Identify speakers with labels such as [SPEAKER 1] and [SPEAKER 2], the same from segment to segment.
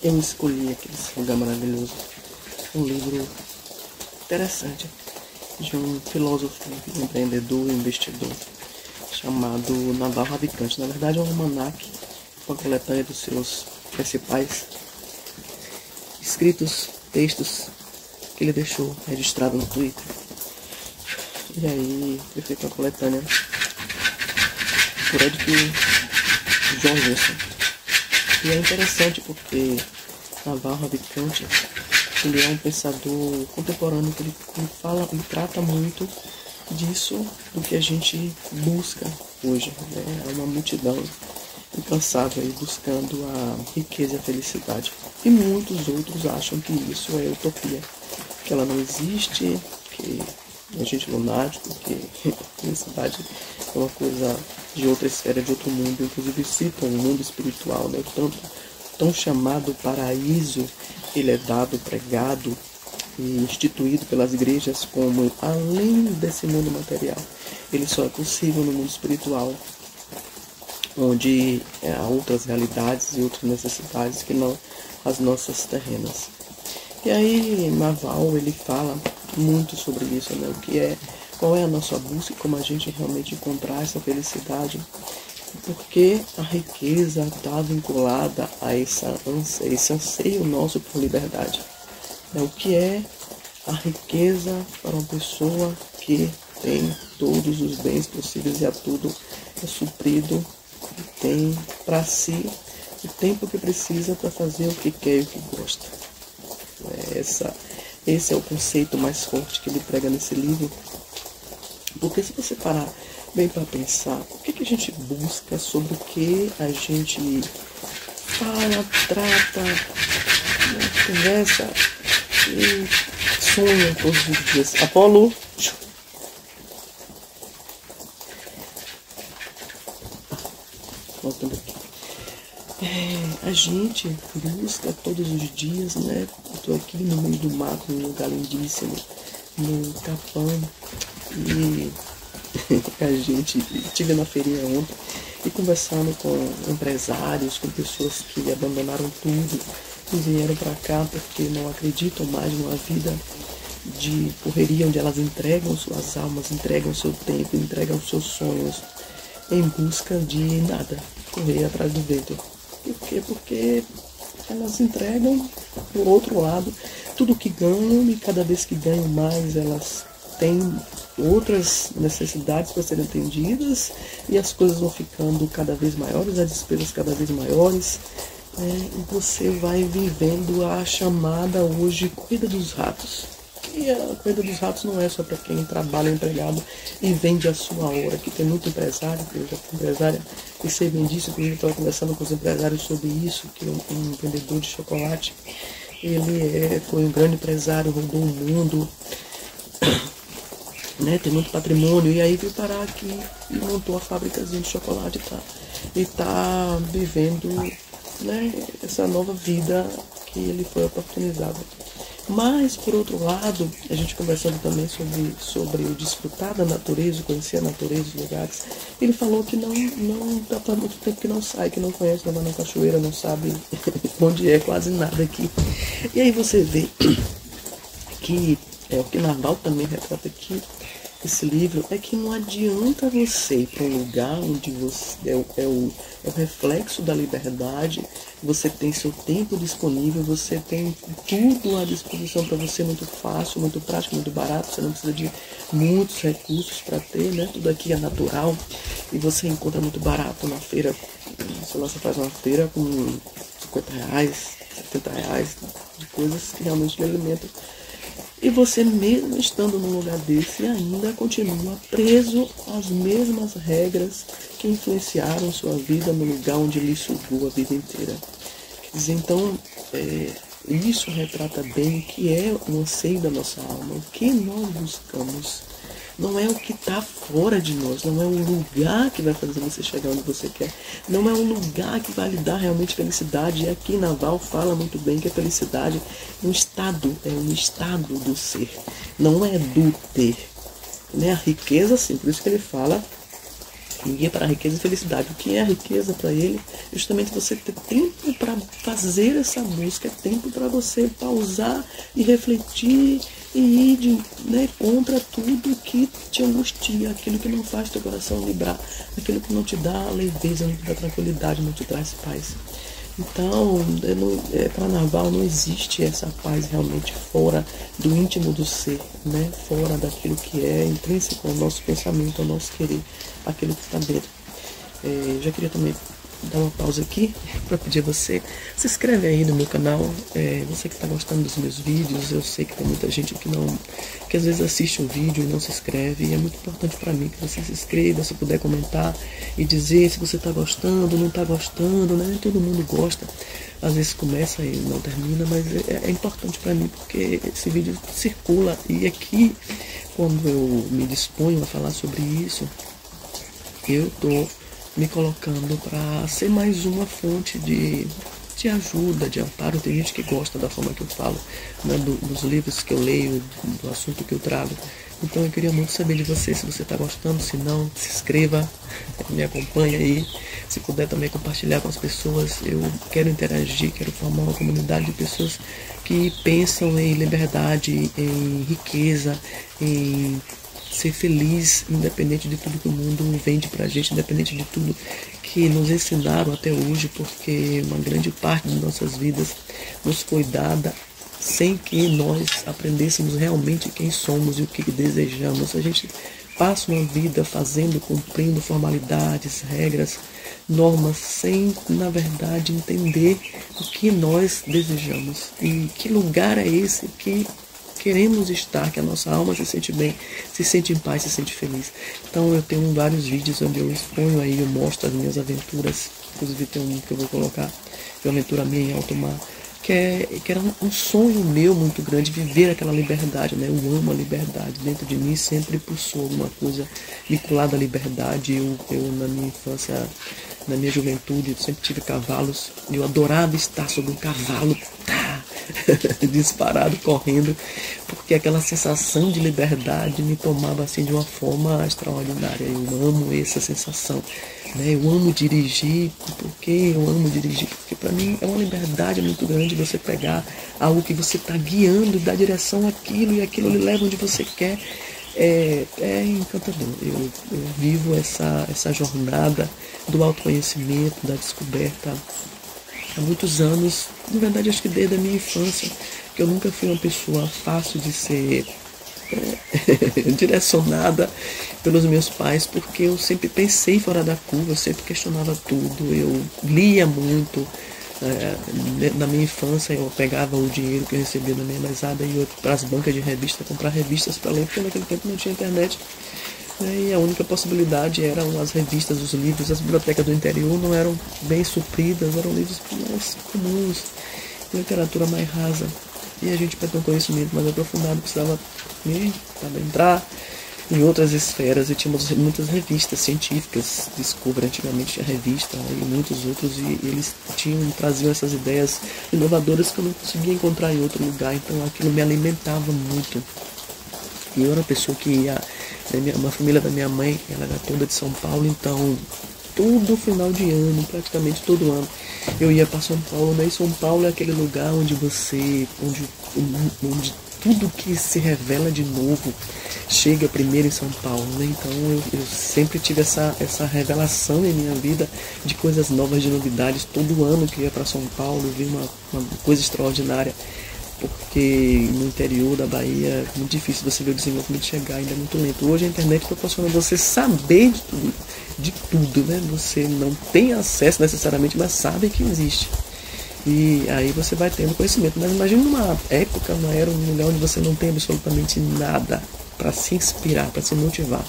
[SPEAKER 1] eu escolhi aquele lugar maravilhoso. Um livro interessante de um filósofo, empreendedor, investidor, chamado Naval Ravikant. Na verdade é um almanaque, uma coletânea dos seus principais escritos, textos que ele deixou registrado no Twitter. E aí ele fez uma coletânea por Edith Jorgensen. E é interessante porque Naval Ravikant, ele é um pensador contemporâneo que ele fala e trata muito disso, do que a gente busca hoje, né? É uma multidão incansável aí buscando a riqueza e a felicidade. E muitos outros acham que isso é utopia, que ela não existe, que a gente é lunático, que a felicidade é uma coisa de outra esfera, de outro mundo. Inclusive citam o mundo espiritual, né? Tão chamado paraíso, ele é dado, pregado e instituído pelas igrejas como além desse mundo material. Ele só é possível no mundo espiritual, onde há outras realidades e outras necessidades que não as nossas terrenas. E aí Naval, ele fala muito sobre isso, né? Qual é a nossa busca e como a gente realmente encontrar essa felicidade, porque a riqueza está vinculada a esse anseio nosso por liberdade. O que é a riqueza para uma pessoa que tem todos os bens possíveis e a tudo é suprido, e tem para si o tempo que precisa para fazer o que quer e o que gosta. Esse é o conceito mais forte que ele prega nesse livro. Porque se você parar bem para pensar, o que a gente busca, sobre o que a gente fala, trata, né, conversa e sonha todos os dias. Apolo! Voltando aqui. A gente busca todos os dias, né? Eu tô aqui no meio do mato, num lugar lindíssimo, no Capão, e a gente estive na feirinha ontem e conversando com empresários, com pessoas que abandonaram tudo e vieram para cá porque não acreditam mais numa vida de correria, onde elas entregam suas almas, entregam seu tempo, entregam seus sonhos em busca de nada, correr atrás do vento. Por quê? Porque elas entregam, por outro lado, tudo que ganham, e cada vez que ganham mais, elas têm outras necessidades para serem atendidas, e as coisas vão ficando cada vez maiores, as despesas cada vez maiores, e você vai vivendo a chamada hoje corrida dos ratos. E a corrida dos ratos não é só para quem trabalha empregado e vende a sua hora, que tem muito empresário, que eu já fui empresária e sei bem disso, porque eu estava conversando com os empresários sobre isso, que um vendedor de chocolate, ele foi um grande empresário, rodou o mundo, né, tem muito patrimônio, e aí veio parar aqui e montou a fábricazinha de chocolate e tá vivendo, né, essa nova vida que ele foi oportunizado. Mas, por outro lado, a gente conversando também sobre o desfrutar da natureza, conhecer a natureza, os lugares, ele falou que não tá há muito tempo que não sai, que não conhece, não vai na cachoeira, não sabe onde é quase nada aqui. E aí você vê que o que Naval também retrata aqui, esse livro, é que não adianta você ir para um lugar onde você é o reflexo da liberdade, você tem seu tempo disponível, você tem tudo à disposição para você, muito fácil, muito prático, muito barato, você não precisa de muitos recursos para ter, né? Tudo aqui é natural e você encontra muito barato na feira. Sei lá, você faz uma feira com R$50, R$70, de coisas que realmente lhe alimentam. E você, mesmo estando num lugar desse, ainda continua preso às mesmas regras que influenciaram sua vida no lugar onde lhe sugou a vida inteira. Quer dizer, então, isso retrata bem o que é o anseio da nossa alma, o que nós buscamos. Não é o que está fora de nós, não é o lugar que vai fazer você chegar onde você quer, não é um lugar que vai lhe dar realmente felicidade. E aqui Naval fala muito bem que a felicidade é um estado do ser, não é do ter, né? A riqueza, sim, por isso que ele fala E para a riqueza e felicidade. O que é a riqueza para ele? Justamente você ter tempo para fazer essa busca, tempo para você pausar e refletir e ir contra tudo que te angustia, aquilo que não faz teu coração vibrar, aquilo que não te dá leveza, não te dá tranquilidade, não te traz paz. Então, carnaval não existe essa paz realmente fora do íntimo do ser, né? Fora daquilo que é intrínseco ao nosso pensamento, ao nosso querer, aquilo que está dentro. Já queria também dar uma pausa aqui para pedir a você, se inscreve aí no meu canal, você que está gostando dos meus vídeos. Eu sei que tem muita gente que às vezes assiste um vídeo e não se inscreve, e é muito importante para mim que você se inscreva, se puder comentar e dizer se você está gostando, não está gostando, né? Todo mundo gosta, às vezes começa e não termina, mas é importante para mim porque esse vídeo circula, e aqui, quando eu me disponho a falar sobre isso, eu estou me colocando para ser mais uma fonte de ajuda, de amparo. Tem gente que gosta da forma que eu falo, né, dos livros que eu leio, do assunto que eu trago. Então eu queria muito saber de você, se você está gostando, se não, se inscreva, me acompanha aí. Se puder também compartilhar com as pessoas, eu quero interagir, quero formar uma comunidade de pessoas que pensam em liberdade, em riqueza, em ser feliz, independente de tudo que o mundo vende pra gente, independente de tudo que nos ensinaram até hoje, porque uma grande parte de nossas vidas nos foi dada sem que nós aprendêssemos realmente quem somos e o que desejamos. A gente passa uma vida fazendo, cumprindo formalidades, regras, normas, sem, na verdade, entender o que nós desejamos e que lugar é esse que queremos estar, que a nossa alma se sente bem, se sente em paz, se sente feliz. Então eu tenho vários vídeos onde eu exponho aí, eu mostro as minhas aventuras. Inclusive tem um que eu vou colocar, que é uma aventura minha em alto mar, que era um sonho meu muito grande, viver aquela liberdade, né? Eu amo a liberdade, dentro de mim sempre pulsou alguma coisa vinculada à liberdade. Eu na minha infância, na minha juventude, eu sempre tive cavalos, eu adorava estar sobre um cavalo, disparado, correndo, porque aquela sensação de liberdade me tomava assim de uma forma extraordinária. Eu amo essa sensação, né? Eu amo dirigir. Porque eu amo dirigir? Porque para mim é uma liberdade muito grande você pegar algo que você está guiando e dar direção àquilo, e aquilo lhe leva onde você quer. É encantador. Eu vivo essa jornada do autoconhecimento, da descoberta há muitos anos. Na verdade, acho que desde a minha infância, que eu nunca fui uma pessoa fácil de ser direcionada pelos meus pais, porque eu sempre pensei fora da curva, eu sempre questionava tudo, eu lia muito. Na minha infância eu pegava o dinheiro que eu recebia da minha mesada e ia para as bancas de revista comprar revistas para ler, porque naquele tempo não tinha internet, né? E a única possibilidade eram as revistas, os livros. As bibliotecas do interior não eram bem supridas, eram livros mais comuns, literatura mais rasa, e a gente, para ter um conhecimento mais aprofundado, precisava entrar em outras esferas. E tínhamos muitas revistas científicas, Discovery antigamente tinha revista, e muitos outros, e eles traziam essas ideias inovadoras que eu não conseguia encontrar em outro lugar. Então aquilo me alimentava muito. E eu era uma pessoa que ia, uma família da minha mãe, ela era toda de São Paulo, então todo final de ano, praticamente todo ano, eu ia para São Paulo, né? E São Paulo é aquele lugar onde tudo que se revela de novo chega primeiro em São Paulo, né? Então eu sempre tive essa revelação em minha vida de coisas novas, de novidades. Todo ano que eu ia para São Paulo, eu vi uma coisa extraordinária, porque no interior da Bahia é muito difícil você ver o desenvolvimento chegar, ainda é muito lento. Hoje a internet proporciona você saber de tudo, né? Você não tem acesso necessariamente, mas sabe que existe. E aí você vai tendo conhecimento. Mas imagine uma época, uma era, um lugar onde você não tem absolutamente nada para se inspirar, para se motivar.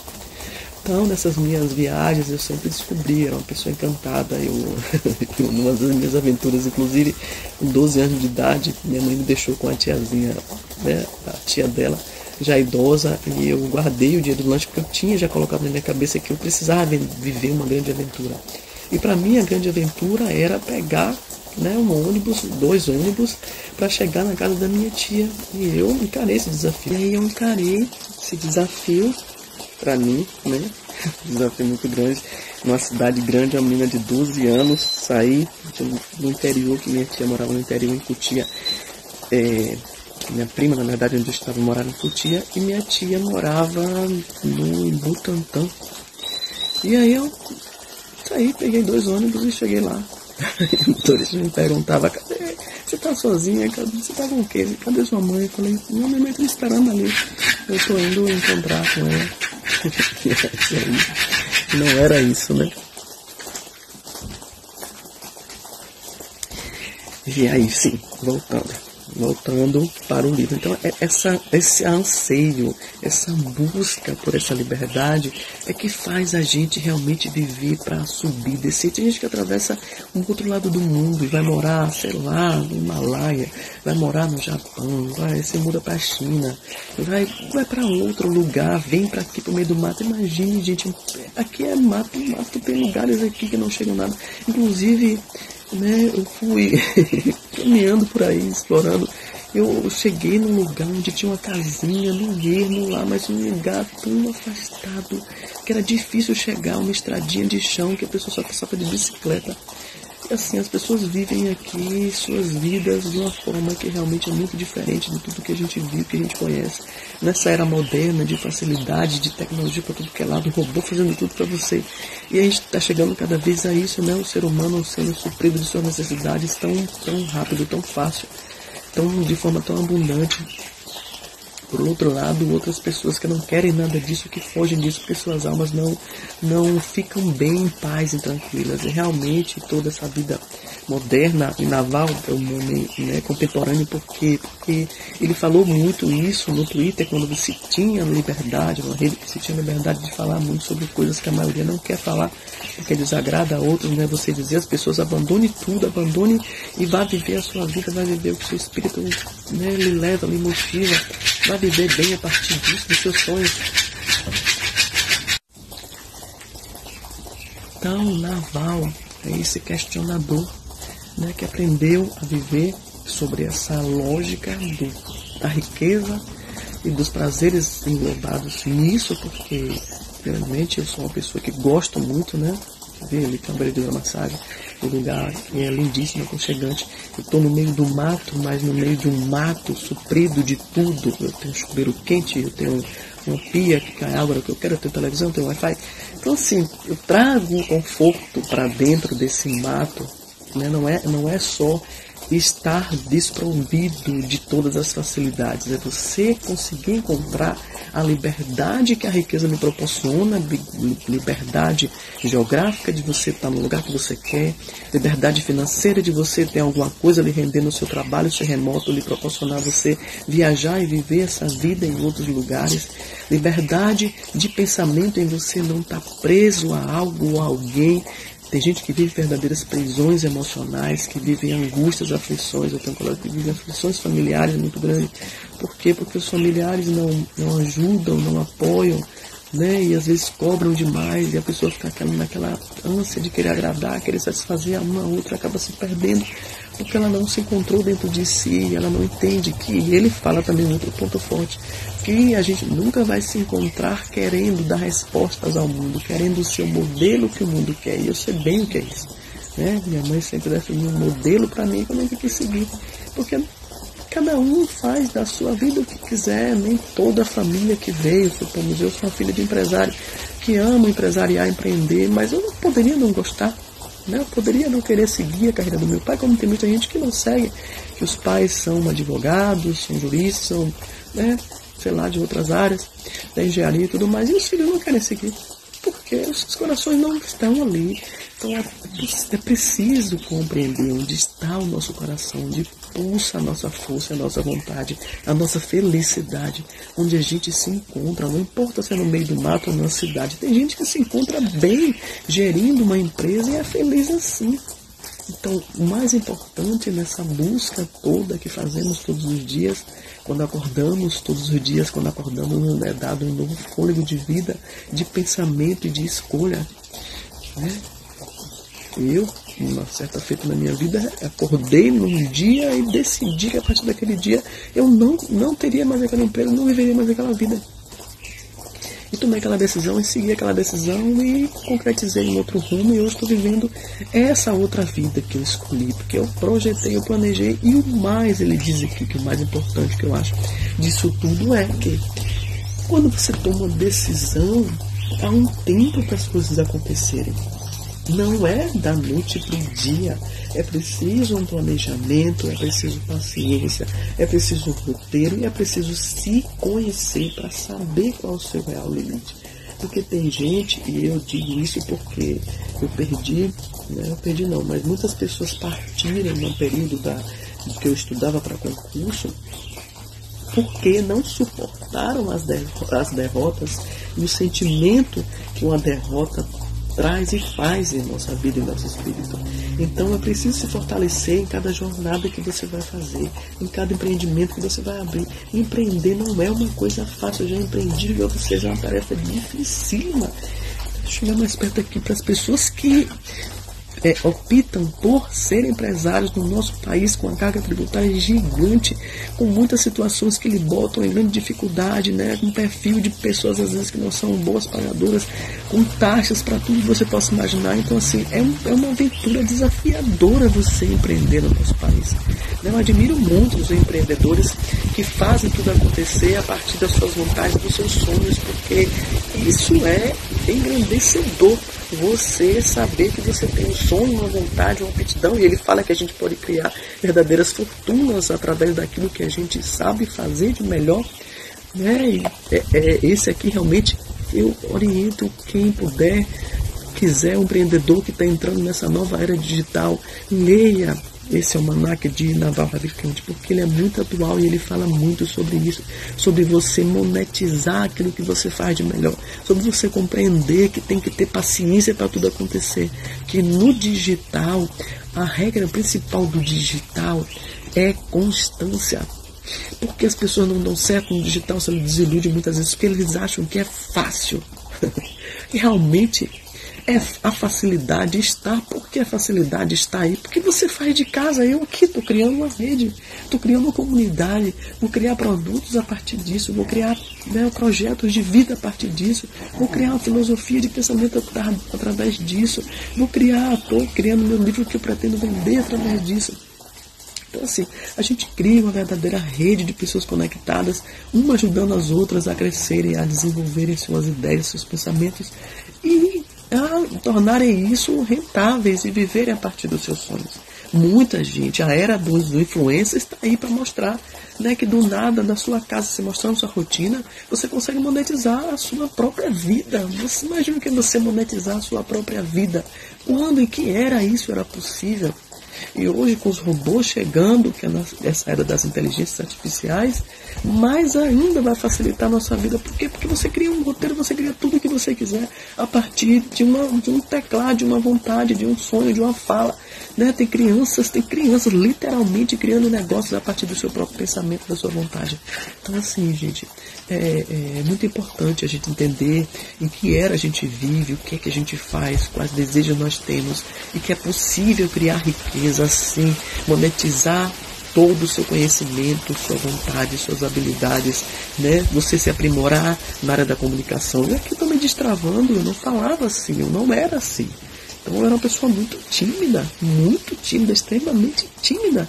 [SPEAKER 1] Então, nessas minhas viagens, eu sempre descobri, era uma pessoa encantada. Eu numa das minhas aventuras, inclusive, com 12 anos de idade, minha mãe me deixou com a tiazinha, né, a tia dela, já idosa, e eu guardei o dia do lanche, porque eu tinha já colocado na minha cabeça que eu precisava viver uma grande aventura. E para mim, a grande aventura era pegar, né, um ônibus, 2 ônibus, para chegar na casa da minha tia. E eu encarei esse desafio. E aí eu encarei esse desafio para mim, né? desafio muito grande. Numa cidade grande, uma menina de 12 anos, sair do interior, que minha tia morava no interior, em Cotia. Minha prima, na verdade, onde eu estava, morava em Cotia, e minha tia morava no Butantã. E aí eu saí, peguei 2 ônibus e cheguei lá. O motorista me perguntava: cadê? Você tá sozinha? Você tá com o quê? Cadê sua mãe? Eu falei: não, minha mãe tá me esperando ali. Eu tô indo encontrar com ela. Não era isso, né? E aí, sim, voltando para o livro. Então, esse anseio, essa busca por essa liberdade é que faz a gente realmente viver para subir, descer. Tem gente que atravessa um outro lado do mundo e vai morar, sei lá, no Himalaia, vai morar no Japão, se muda para a China, vai para outro lugar, vem para aqui, para o meio do mato. Imagine, gente, aqui é mato, tem lugares aqui que não chegam nada. Inclusive, né, eu fui caminhando por aí, explorando. Eu cheguei num lugar onde tinha uma casinha no ermo lá, mas um lugar tão afastado que era difícil chegar, uma estradinha de chão que a pessoa só passava de bicicleta. E assim, as pessoas vivem aqui suas vidas de uma forma que realmente é muito diferente de tudo que a gente viu, que a gente conhece. Nessa era moderna de facilidade, de tecnologia para tudo que é lado, robô fazendo tudo para você. E a gente está chegando cada vez a isso, né? O ser humano sendo suprido de suas necessidades tão rápido, tão fácil, de forma tão abundante. Por outro lado, outras pessoas que não querem nada disso, que fogem disso, porque suas almas não ficam bem em paz e tranquilas. E realmente toda essa vida moderna e naval é um homem, né, contemporâneo, porque ele falou muito isso no Twitter, quando você tinha liberdade, uma rede que você tinha liberdade de falar muito sobre coisas que a maioria não quer falar, porque desagrada a outros, né? Você dizer às pessoas: abandone tudo, abandone e vá viver a sua vida, vai viver o que o seu espírito, né, lhe leva, lhe motiva, vai viver bem a partir disso, dos seus sonhos. Então, Naval é esse questionador, né, que aprendeu a viver sobre essa lógica da riqueza e dos prazeres englobados nisso, porque, realmente, eu sou uma pessoa que gosto muito, né? Ver ali Câmara de Massagem, um lugar que é lindíssimo, aconchegante. Eu estou no meio do mato, mas no meio de um mato suprido de tudo. Eu tenho um chuveiro quente, eu tenho uma pia que cai água que eu quero, eu tenho televisão, eu tenho Wi-Fi. Então, assim, eu trago um conforto para dentro desse mato, né? Não é só estar desprovido de todas as facilidades, é você conseguir encontrar a liberdade que a riqueza lhe proporciona, liberdade geográfica de você estar no lugar que você quer, liberdade financeira de você ter alguma coisa lhe render no seu trabalho, ser remoto, lhe proporcionar você viajar e viver essa vida em outros lugares, liberdade de pensamento em você não estar preso a algo ou a alguém. Tem gente que vive verdadeiras prisões emocionais, que vivem angústias, aflições. Eu tenho um colega que vive aflições familiares muito grandes. Por quê? Porque os familiares não ajudam, não apoiam, né? E às vezes cobram demais e a pessoa fica naquela ânsia de querer agradar, querer satisfazer a uma a outra, acaba se perdendo porque ela não se encontrou dentro de si, ela não entende que, e ele fala também um outro ponto forte, que a gente nunca vai se encontrar querendo dar respostas ao mundo, querendo ser o modelo que o mundo quer, e eu sei bem o que é isso, né? Minha mãe sempre definiu um modelo para mim que eu nunca quis seguir, porque cada um faz da sua vida o que quiser, nem toda a família que veio, supomos, eu sou uma filha de empresário que ama empresariar, empreender, mas eu não poderia não gostar, né? Eu poderia não querer seguir a carreira do meu pai, como tem muita gente que não segue, que os pais são advogados, são juristas, são, né, sei lá, de outras áreas, da engenharia e tudo mais, e os filhos não querem seguir, porque os seus corações não estão ali. Então é preciso compreender onde está o nosso coração, onde pulsa a nossa força, a nossa vontade, a nossa felicidade, onde a gente se encontra, não importa se é no meio do mato ou na cidade. Tem gente que se encontra bem gerindo uma empresa e é feliz assim. Então, o mais importante nessa busca toda que fazemos todos os dias, quando acordamos todos os dias, quando acordamos nos é dado um novo fôlego de vida, de pensamento e de escolha, né? Eu, uma certa feita na minha vida, acordei num dia e decidi que a partir daquele dia eu não teria mais aquela empresa, não viveria mais aquela vida. E tomei aquela decisão e segui aquela decisão e concretizei em outro rumo, e hoje estou vivendo essa outra vida que eu escolhi, porque eu projetei, eu planejei. E o mais, ele diz aqui, que o mais importante que eu acho disso tudo é que quando você toma uma decisão, há um tempo para as coisas acontecerem. Não é da noite para o dia. É preciso um planejamento, é preciso paciência, é preciso um roteiro e é preciso se conhecer para saber qual é o seu real limite. Porque tem gente, e eu digo isso porque eu perdi, mas muitas pessoas partiram no período que eu estudava para concurso porque não suportaram as derrotas e o sentimento que uma derrota traz e faz em nossa vida e nosso espírito. Então é preciso se fortalecer em cada jornada que você vai fazer, em cada empreendimento que você vai abrir. Empreender não é uma coisa fácil. Eu já empreendi e ou seja, é uma tarefa dificílima. Deixa eu chegar mais perto aqui para as pessoas que optam por ser empresários no nosso país, com a carga tributária gigante, com muitas situações que lhe botam em grande dificuldade, com um perfil de pessoas às vezes que não são boas pagadoras, com taxas para tudo que você possa imaginar. Então assim, é uma aventura desafiadora você empreender no nosso país. Eu admiro muito os empreendedores que fazem tudo acontecer a partir das suas vontades, dos seus sonhos, porque isso é engrandecedor. Você saber que você tem um sonho, uma vontade, uma aptidão, e ele fala que a gente pode criar verdadeiras fortunas através daquilo que a gente sabe fazer de melhor, E esse aqui realmente eu oriento quem quiser, um empreendedor que está entrando nessa nova era digital, leia esse almanaque de Naval Ravikant, porque ele é muito atual e ele fala muito sobre isso, sobre você monetizar aquilo que você faz de melhor, sobre você compreender que tem que ter paciência para tudo acontecer, que no digital, a regra principal do digital é constância. Porque as pessoas não dão certo no digital, se desiludem muitas vezes, porque eles acham que é fácil. E realmente a facilidade está. Por que a facilidade está aí? Porque você faz de casa. Eu aqui estou criando uma rede, estou criando uma comunidade, vou criar produtos a partir disso, vou criar projetos de vida a partir disso, vou criar uma filosofia de pensamento através disso, estou criando meu livro que eu pretendo vender através disso. Então assim, a gente cria uma verdadeira rede de pessoas conectadas, uma ajudando as outras a crescerem, a desenvolverem suas ideias, seus pensamentos e a tornarem isso rentáveis e viverem a partir dos seus sonhos. Muita gente, a era dos influencers está aí para mostrar, que do nada, da sua casa, se mostrando sua rotina, você consegue monetizar a sua própria vida. Você imagina que você monetizar a sua própria vida? Quando e que era isso era possível? E hoje, com os robôs chegando, que é essa era das inteligências artificiais, mais ainda vai facilitar a nossa vida. Por quê? Porque você cria um roteiro, você cria tudo o que você quiser a partir de um teclado, de uma vontade, de um sonho, de uma fala. Tem crianças literalmente criando negócios a partir do seu próprio pensamento, da sua vontade. Então assim, gente, é muito importante a gente entender em que era a gente vive, o que é que a gente faz, quais desejos nós temos, e que é possível criar riqueza assim, monetizar todo o seu conhecimento, sua vontade, suas habilidades, Você se aprimorar na área da comunicação. E aqui eu estou me destravando, eu não falava assim, eu não era assim. Então eu era uma pessoa muito tímida, extremamente tímida.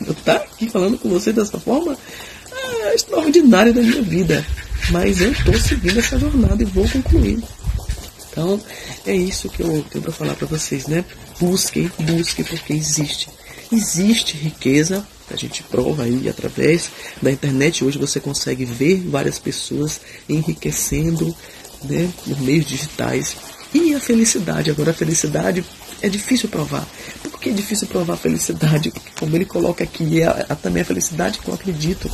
[SPEAKER 1] Eu estar aqui falando com você dessa forma é extraordinário da minha vida. Mas eu estou seguindo essa jornada e vou concluir. Então é isso que eu tenho para falar para vocês, Busquem, porque existe riqueza. A gente prova aí através da internet. Hoje você consegue ver várias pessoas enriquecendo, nos meios digitais. E a felicidade. Agora a felicidade é difícil provar. Por que é difícil provar a felicidade? Porque, como ele coloca aqui, também a felicidade que eu acredito,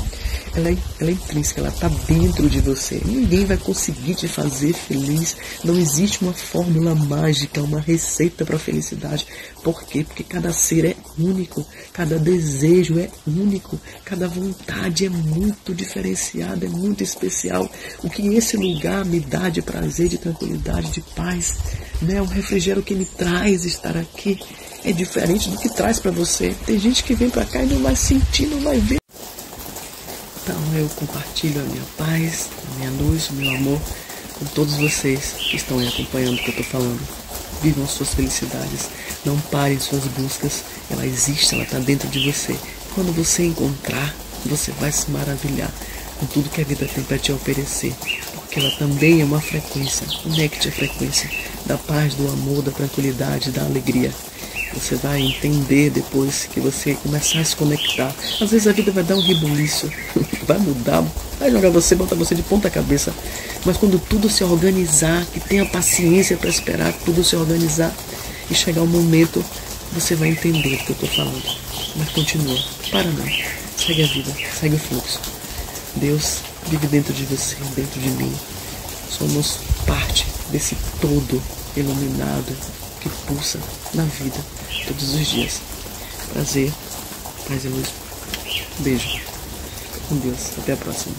[SPEAKER 1] ela é intrínseca, ela está dentro de você. Ninguém vai conseguir te fazer feliz. Não existe uma fórmula mágica, uma receita para a felicidade. Por quê? Porque cada ser é único, cada desejo é único, cada vontade é muito diferenciada, é muito especial. O que esse lugar me dá de prazer, de tranquilidade, de paz, o refrigério que me traz estar aqui é diferente do que traz para você. Tem gente que vem para cá e não vai sentir, não vai ver. Então eu compartilho a minha paz, a minha luz, o meu amor com todos vocês que estão aí acompanhando o que eu estou falando. Vivam suas felicidades, não parem suas buscas, ela existe, ela está dentro de você. Quando você encontrar, você vai se maravilhar com tudo que a vida tem para te oferecer, porque ela também é uma frequência. Conecte a frequência da paz, do amor, da tranquilidade, da alegria. Você vai entender depois que você começar a se conectar. Às vezes a vida vai dar um rebuliço, vai mudar, vai jogar você, botar você de ponta cabeça. Mas quando tudo se organizar, que tenha paciência para esperar tudo se organizar e chegar o momento, você vai entender o que eu estou falando. Mas continua, para não, segue a vida, segue o fluxo. Deus vive dentro de você, dentro de mim. Somos parte desse todo iluminado que pulsa na vida todos os dias. Prazer, paz e luz. Beijo. Com Deus. Até a próxima.